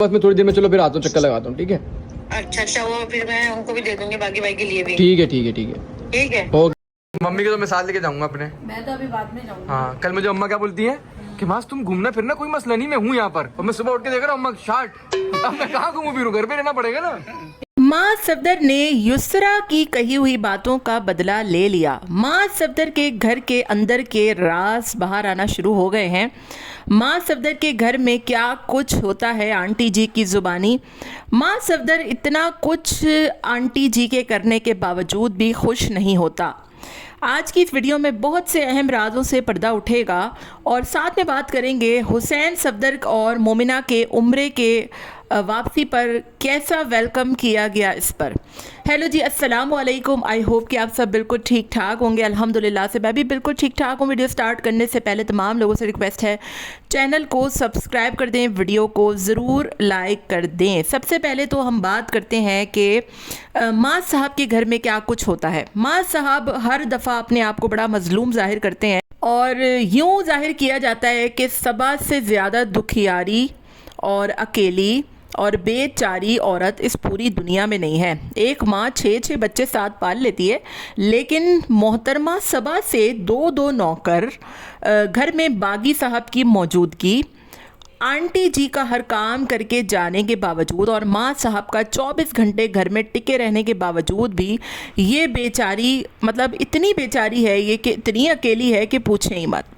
बस मैं थोड़ी देर में चलो फिर आता हूँ, चक्कर लगाता हूँ, ठीक है? अच्छा, वो फिर मैं उनको भी दे दूंगी, बाकी भाई के लिए भी। ठीक है ठीक है ठीक है ठीक है। ओके। मम्मी के तो मैं साथ लेके जाऊंगा अपने। मैं तो अभी बाद में जाऊंगी। हाँ, कल मुझे अम्मा क्या बोलती है कि मास तुम घूमना फिरना कोई मसला नहीं, मैं हूँ यहाँ पर। और मैं सुबह उठ के देख रहा हूँ अम्मा शार्ट, अब मैं कहाँ घूमूं फिरूं, घर पे रहना पड़ेगा ना। मां सफदर ने युसरा की कही हुई बातों का बदला ले लिया। मां सफदर के घर के अंदर के राज बाहर आना शुरू हो गए हैं। मां सफदर के घर में क्या कुछ होता है आंटी जी की ज़ुबानी। मां सफदर इतना कुछ आंटी जी के करने के बावजूद भी खुश नहीं होता। आज की इस वीडियो में बहुत से अहम राजों से पर्दा उठेगा और साथ में बात करेंगे हुसैन सफदर और मोमिना के उम्रे के वापसी पर कैसा वेलकम किया गया इस पर। हेलो जी, अस्सलाम वालेकुम। आई होप कि आप सब बिल्कुल ठीक ठाक होंगे। अल्हम्दुलिल्लाह से मैं भी बिल्कुल ठीक ठाक हूँ। वीडियो स्टार्ट करने से पहले तमाम लोगों से रिक्वेस्ट है, चैनल को सब्सक्राइब कर दें, वीडियो को ज़रूर लाइक कर दें। सबसे पहले तो हम बात करते हैं कि माँ साहब के घर में क्या कुछ होता है। माँ साहब हर दफ़ा अपने आप को बड़ा मजलूम जाहिर करते हैं और यूँ जाहिर किया जाता है कि सबा से ज़्यादा दुखियारी और अकेली और बेचारी औरत इस पूरी दुनिया में नहीं है। एक माँ 6-6 बच्चे साथ पाल लेती है, लेकिन मोहतरमा सबा से 2-2 नौकर, घर में बागी साहब की मौजूदगी, आंटी जी का हर काम करके जाने के बावजूद और माँ साहब का 24 घंटे घर में टिके रहने के बावजूद भी ये बेचारी, मतलब इतनी बेचारी है ये कि इतनी अकेली है कि पूछें ही मत।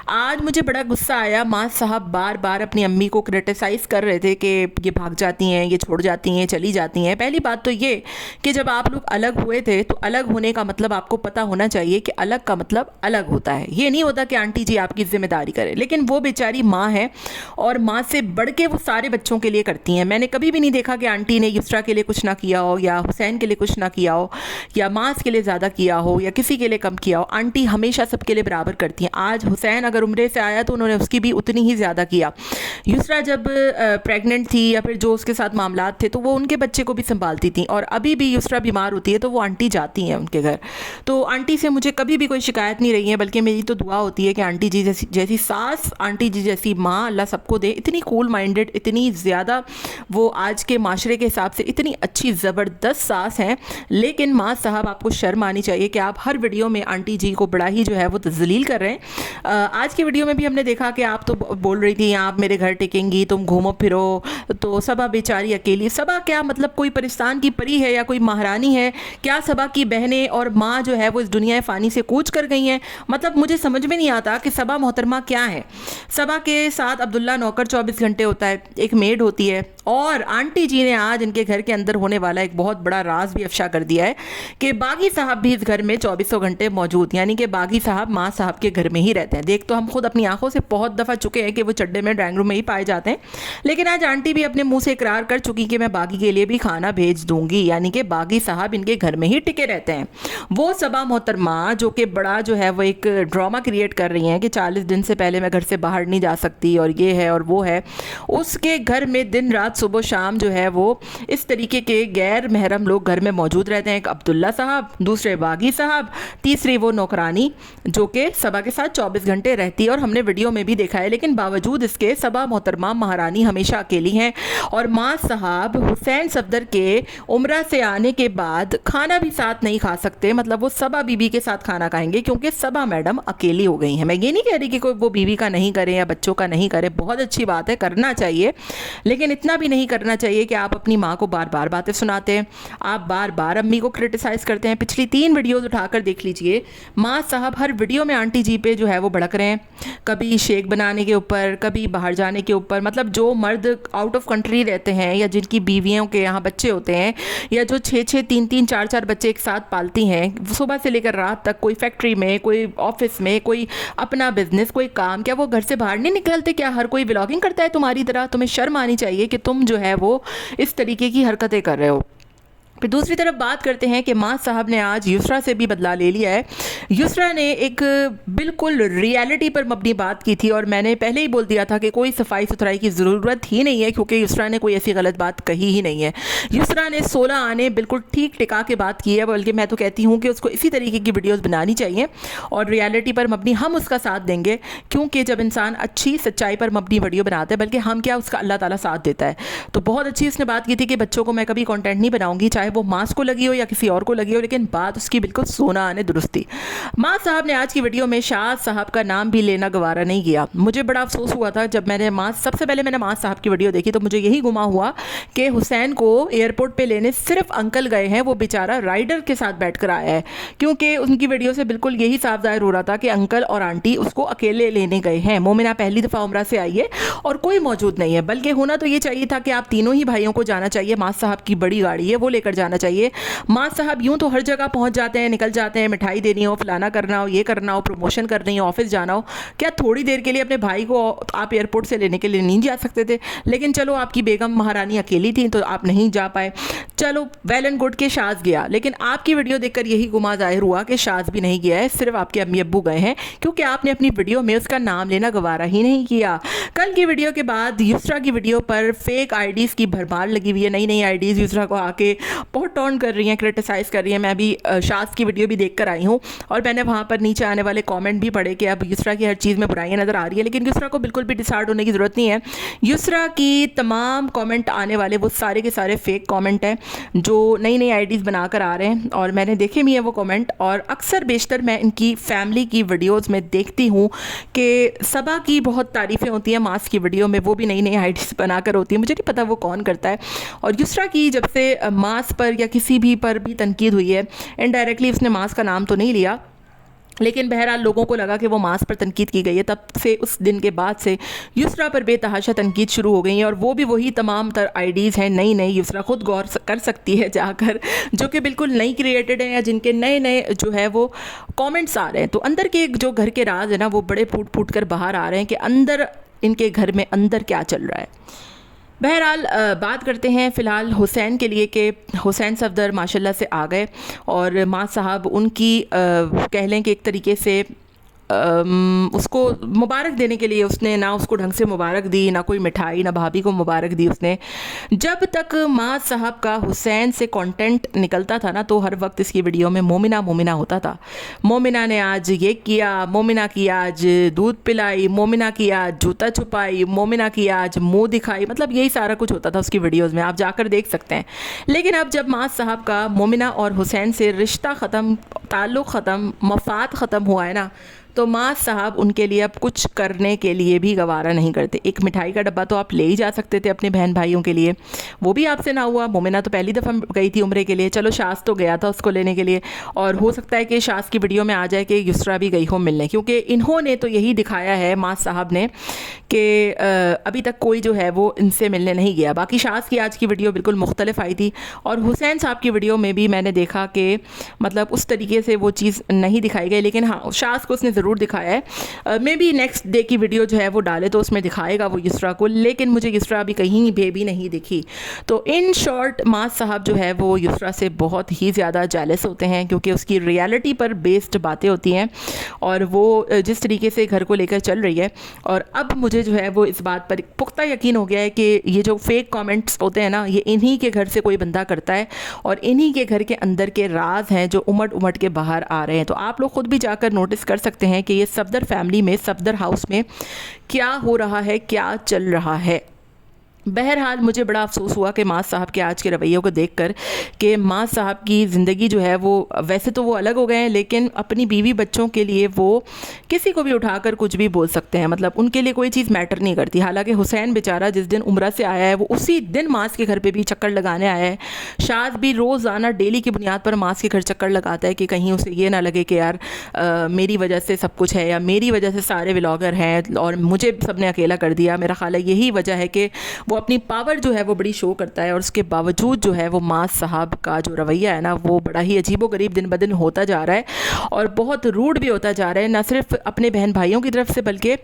आज मुझे बड़ा गुस्सा आया। माँ साहब बार बार अपनी अम्मी को क्रिटिसाइज़ कर रहे थे कि ये भाग जाती हैं, ये छोड़ जाती हैं, चली जाती हैं। पहली बात तो ये कि जब आप लोग अलग हुए थे तो अलग होने का मतलब आपको पता होना चाहिए कि अलग का मतलब अलग होता है। ये नहीं होता कि आंटी जी आपकी ज़िम्मेदारी करे, लेकिन वो बेचारी माँ है और माँ से बढ़ के वो सारे बच्चों के लिए करती हैं। मैंने कभी भी नहीं देखा कि आंटी ने युसरा के लिए कुछ ना किया हो या हुसैन के लिए कुछ ना किया हो या मास के लिए ज़्यादा किया हो या किसी के लिए कम किया हो। आंटी हमेशा सबके लिए बराबर करती हैं। आज हुसैन अगर उम्रे से आया तो उन्होंने उसकी भी उतनी ही ज़्यादा किया। युसरा जब प्रेग्नेंट थी या फिर जो उसके साथ मामलात थे तो वो उनके बच्चे को भी संभालती थी, और अभी भी युसरा बीमार होती है तो वो आंटी जाती हैं उनके घर। तो आंटी से मुझे कभी भी कोई शिकायत नहीं रही है, बल्कि मेरी तो दुआ होती है कि आंटी जी जैसी सास, आंटी जी जैसी माँ अल्लाह सबको दे। इतनी कूल माइंडेड, इतनी ज़्यादा वो आज के माशरे के हिसाब से इतनी अच्छी ज़बरदस्त सास हैं। लेकिन माँ साहब, आपको शर्म आनी चाहिए कि आप हर वीडियो में आंटी जी को बड़ा ही जो है वो तज़लील कर रहे हैं। आज की वीडियो में भी हमने देखा कि आप तो बोल रही थी आप मेरे घर टिकेंगी, तुम घूमो फिरो, तो सबा बेचारी अकेली। सबा क्या मतलब कोई परिस्तान की परी है या कोई महारानी है क्या? सबा की बहनें और माँ जो है वो इस दुनिया फ़ानी से कूच कर गई हैं। मतलब मुझे समझ में नहीं आता कि सबा मोहतरमा क्या है। सबा के साथ अब्दुल्ला नौकर 24 घंटे होता है, एक मेड होती है, और आंटी जी ने आज इनके घर के अंदर होने वाला एक बहुत बड़ा राज भी अफशा कर दिया है कि बागी साहब भी इस घर में 24 घंटे मौजूद, यानी कि बागी साहब माँ साहब के घर में ही रहते हैं। देख तो हम खुद अपनी आंखों से बहुत दफ़ा चुके हैं कि वो चड्डे में ड्राइंग रूम में ही पाए जाते हैं, लेकिन आज आंटी भी अपने मुंह से इकरार कर चुकी कि मैं बागी के लिए भी खाना भेज दूंगी, यानी कि बागी साहब इनके घर में ही टिके रहते हैं। वो सबा मोहतरमा जो कि बड़ा जो है वो एक ड्रामा क्रिएट कर रही हैं कि 40 दिन से पहले मैं घर से बाहर नहीं जा सकती और ये है और वो है, उसके घर में दिन रात सुबह शाम जो है वो इस तरीके के गैर महरम लोग घर में मौजूद रहते हैं। एक अब्दुल्ला साहब, दूसरे बागी साहब, तीसरी वो नौकरानी जो कि सबा के साथ 24 घंटे रहती है, और हमने वीडियो में भी देखा है। लेकिन बावजूद इसके सबा मोहतरमा महारानी हमेशा अकेली हैं, और माँ साहब हुसैन सफदर के उम्रा से आने के बाद खाना भी साथ नहीं खा सकते। मतलब वो सबा बीबी के साथ खाना खाएंगे क्योंकि सबा मैडम अकेली हो गई हैं। मैं ये नहीं कह रही कि कोई वो बीवी का नहीं करे या बच्चों का नहीं करे, बहुत अच्छी बात है, करना चाहिए, लेकिन इतना भी नहीं करना चाहिए कि आप अपनी माँ को बार बार बातें सुनाते हैं, आप बार बार अम्मी को क्रिटिसाइज़ करते हैं। पिछली 3 वीडियोज़ उठाकर देख लीजिए, माँ साहब हर वीडियो में आंटी जी पे जो है वो भड़क रहे हैं, कभी शेक बनाने के ऊपर, कभी बाहर जाने के ऊपर। मतलब जो मर्द आउट ऑफ कंट्री रहते हैं या जिनकी बीवियों के यहाँ बच्चे होते हैं या जो 6-6, 3-3, 4-4 बच्चे एक साथ पालती हैं, सुबह से लेकर रात तक, कोई फैक्ट्री में, कोई ऑफिस में, कोई अपना बिजनेस, कोई काम, क्या वो घर से बाहर नहीं निकलते? क्या हर कोई व्लॉगिंग करता है तुम्हारी तरह? तुम्हें शर्म आनी चाहिए कि तुम जो है वो इस तरीके की हरकतें कर रहे हो। फिर दूसरी तरफ बात करते हैं कि माँ साहब ने आज युसरा से भी बदला ले लिया है। युसरा ने एक बिल्कुल रियलिटी पर अपनी बात की थी और मैंने पहले ही बोल दिया था कि कोई सफाई सुथराई की ज़रूरत ही नहीं है, क्योंकि युसरा ने कोई ऐसी गलत बात कही ही नहीं है। युसरा ने 16 आने बिल्कुल ठीक टिका के बात की है, बल्कि मैं तो कहती हूँ कि उसको इसी तरीके की वीडियोज़ बनानी चाहिए और रियलिटी पर मबनी हम उसका साथ देंगे, क्योंकि जब इंसान अच्छी सच्चाई पर मबनी वीडियो बनाता है, बल्कि हम क्या उसका अल्लाह ताला साथ देता है। तो बहुत अच्छी उसने बात की थी कि बच्चों को मैं कभी कंटेंट नहीं बनाऊंगी, चाहे वो मास को लगी हो या किसी और को लगी हो, लेकिन बात उसकी बिल्कुल सोना आने दुरुस्त थी। माँ साहब ने आज की वीडियो में शाह साहब का नाम भी लेना गवारा नहीं किया। मुझे बड़ा अफसोस हुआ था जब मैंने सबसे पहले मैंने माँ साहब की वीडियो देखी, तो मुझे यही गुमा हुआ कि हुसैन को एयरपोर्ट पे लेने सिर्फ अंकल गए हैं, वो बेचारा राइडर के साथ बैठ कर आया है, क्योंकि उनकी वीडियो से बिल्कुल यही साफ जाहिर हो रहा था कि अंकल और आंटी उसको अकेले लेने गए हैं। मोमिना पहली दफ़ा उम्रा से आई है और कोई मौजूद नहीं है, बल्कि होना तो ये चाहिए था कि आप तीनों ही भाइयों को जाना चाहिए, माँ साहब की बड़ी गाड़ी है वो लेकर जाना चाहिए। माँ साहब यूं तो हर जगह पहुंच जाते हैं, निकल जाते हैं, मिठाई देनी हो, फलाना करना हो, ये करना हो, प्रमोशन करनी हो, ऑफिस जाना हो, क्या थोड़ी देर के लिए अपने भाई को आप एयरपोर्ट से लेने के लिए नहीं जा सकते थे? लेकिन चलो आपकी बेगम महारानी अकेली थी तो आप नहीं जा पाए, चलो वेल एंड गुड के शाज गया। लेकिन आपकी वीडियो देखकर यही गुमा जाहिर हुआ कि शाज भी नहीं गया है, सिर्फ आपके अम्मी अब्बू गए हैं, क्योंकि आपने अपनी वीडियो में उसका नाम लेना गवारा ही नहीं किया। कल की वीडियो के बाद युसरा की वीडियो पर फेक आईडीज़ की भरमार लगी हुई है, नई नई आईडीज़ युसरा को आके बहुत टॉन्ट कर रही हैं, क्रिटिसाइज़ कर रही हैं। मैं भी शाज की वीडियो भी देख कर आई हूँ और मैंने वहाँ पर नीचे आने वाले कमेंट भी पढ़े कि अब युसरा की हर चीज़ में बुराइयाँ नज़र आ रही है, लेकिन युसरा को बिल्कुल भी डिसहार्ट होने की ज़रूरत नहीं है। युसरा की तमाम कमेंट आने वाले वो सारे के सारे फेक कमेंट हैं जो नई नई आईडीज़ बनाकर आ रहे हैं, और मैंने देखे भी हैं वो कमेंट, और अक्सर बेशतर मैं इनकी फैमिली की वीडियोज़ में देखती हूँ कि सबा की बहुत तारीफ़ें होती हैं मास की वीडियो में, वो भी नई नई आईडीज़ बनाकर होती है, मुझे नहीं पता वो कौन करता है। और युसरा की जब से मास पर या किसी भी पर भी तनकीद हुई है, इनडायरेक्टली उसने मास का नाम तो नहीं लिया, लेकिन बहरहाल लोगों को लगा कि वो मास पर तनकीद की गई है, तब से उस दिन के बाद से युसरा पर बेतहाशा तनकीद शुरू हो गई है, और वो भी वही तमाम तर आईडीज़ हैं नई नई, युसरा खुद गौर कर सकती है जाकर, जो कि बिल्कुल नई क्रिएटेड हैं या जिनके नए नए जो है वो कमेंट्स आ रहे हैं। तो अंदर के जो घर के राज है ना, वो बड़े फूट फूट कर बाहर आ रहे हैं कि अंदर इनके घर में अंदर क्या चल रहा है। बहरहाल बात करते हैं फ़िलहाल हुसैन के लिए कि हुसैन सफदर माशाल्लाह से आ गए, और माँ साहब उनकी कह लें कि एक तरीके से उसको मुबारक देने के लिए उसने ना उसको ढंग से मुबारक दी, ना कोई मिठाई, ना भाभी को मुबारक दी उसने। जब तक माँ साहब का हुसैन से कंटेंट निकलता था ना, तो हर वक्त इसकी वीडियो में मोमिना मोमिना होता था। मोमिना ने आज ये किया, मोमिना की आज दूध पिलाई, मोमिना की आज जूता छुपाई, मोमिना की आज मुँह दिखाई, मतलब यही सारा कुछ होता था उसकी वीडियोज़ में, आप जाकर देख सकते हैं। लेकिन अब जब माँ साहब का मोमिना और हुसैन से रिश्ता ख़त्म, ताल्लुक़ ख़त्म, मफाद ख़त्म हुआ है ना, तो माँ साहब उनके लिए अब कुछ करने के लिए भी गवारा नहीं करते। एक मिठाई का डब्बा तो आप ले ही जा सकते थे अपने बहन भाइयों के लिए, वो भी आपसे ना हुआ। मोमिना तो पहली दफ़ा गई थी उम्रे के लिए, चलो शास तो गया था उसको लेने के लिए, और हो सकता है कि शास की वीडियो में आ जाए कि युसरा भी गई हो मिलने, क्योंकि इन्होंने तो यही दिखाया है माँ साहब ने कि अभी तक कोई जो है वो इनसे मिलने नहीं गया। बाकी शास की आज की वीडियो बिल्कुल मुख्तलिफ आई थी, और हुसैन साहब की वीडियो में भी मैंने देखा कि मतलब उस तरीके से वो चीज़ नहीं दिखाई गई, लेकिन हाँ शास को उसने ज़रूर दिखाया है। मे बी नेक्स्ट डे की वीडियो जो है वो डाले तो उसमें दिखाएगा वो युसरा को, लेकिन मुझे युसरा अभी कहीं बेबी नहीं दिखी। तो इन शॉर्ट माँ साहब जो है वो युसरा से बहुत ही ज़्यादा जेलस होते हैं, क्योंकि उसकी रियलिटी पर बेस्ड बातें होती हैं, और वो जिस तरीके से घर को लेकर चल रही है। और अब मुझे जो है वो इस बात पर पुख्ता यकीन हो गया है कि ये जो फेक कमेंट्स होते हैं ना, ये इन्हीं के घर से कोई बंदा करता है, और इन्हीं के घर के अंदर के राज हैं जो उमड़ उमड़ के बाहर आ रहे हैं। तो आप लोग खुद भी जाकर नोटिस कर सकते हैं कि ये सफदर फैमिली में, सफदर हाउस में क्या हो रहा है, क्या चल रहा है। बहरहाल मुझे बड़ा अफसोस हुआ कि माँ साहब के आज के रवैयों को देखकर कि माँ साहब की ज़िंदगी जो है वो वैसे तो वो अलग हो गए हैं, लेकिन अपनी बीवी बच्चों के लिए वो किसी को भी उठाकर कुछ भी बोल सकते हैं, मतलब उनके लिए कोई चीज़ मैटर नहीं करती। हालांकि हुसैन बेचारा जिस दिन उम्रा से आया है वो उसी दिन मास के घर पे भी चक्कर लगाने आया है। शाद भी रोज़ाना डेली की बुनियाद पर मास के घर चक्कर लगाता है कि कहीं उसे ये ना लगे कि यार मेरी वजह से सब कुछ है, या मेरी वजह से सारे व्लॉगर हैं और मुझे सबने अकेला कर दिया। मेरा ख्याल है यही वजह है कि वो अपनी पावर जो है वो बड़ी शो करता है, और उसके बावजूद जो है वो मास साहब का जो रवैया है ना वो बड़ा ही अजीबोगरीब दिन ब दिन होता जा रहा है और बहुत रूड भी होता जा रहा है, ना सिर्फ अपने बहन भाइयों की तरफ से बल्कि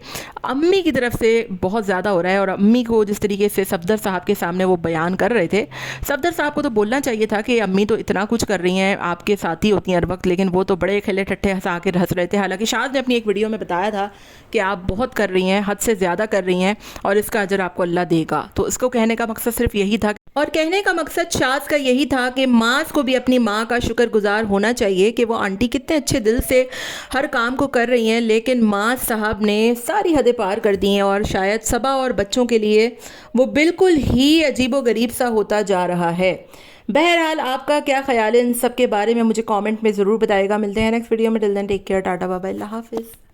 अम्मी की तरफ से बहुत ज़्यादा हो रहा है। और अम्मी को जिस तरीके से सफदर साहब के सामने वो बयान कर रहे थे, सफदर साहब को तो बोलना चाहिए था कि अम्मी तो इतना कुछ कर रही हैं, आपके साथ ही होती हैं हर वक्त, लेकिन वो तो बड़े खिले ठट्ठे हंसा के हंस रहे थे। हालांकि शाद ने अपनी एक वीडियो में बताया था कि आप बहुत कर रही हैं, हद से ज़्यादा कर रही हैं और इसका अजर आपको अल्लाह देगा। तो इसको कहने का मकसद सिर्फ यही था, और कहने का मकसद शाद का यही था कि मास को भी अपनी माँ का शुक्रगुजार होना चाहिए कि वो आंटी कितने अच्छे दिल से हर काम को कर रही हैं, लेकिन मास साहब ने सारी हदें पार कर दी हैं और शायद सबा और बच्चों के लिए वो बिल्कुल ही अजीबोगरीब सा होता जा रहा है। बहरहाल आपका क्या ख्याल है इन सब के बारे में मुझे कमेंट में ज़रूर बताएगा। मिलते हैं नेक्स्ट वीडियो में, till then take care, tata bye bye, अल्लाह हाफिज़।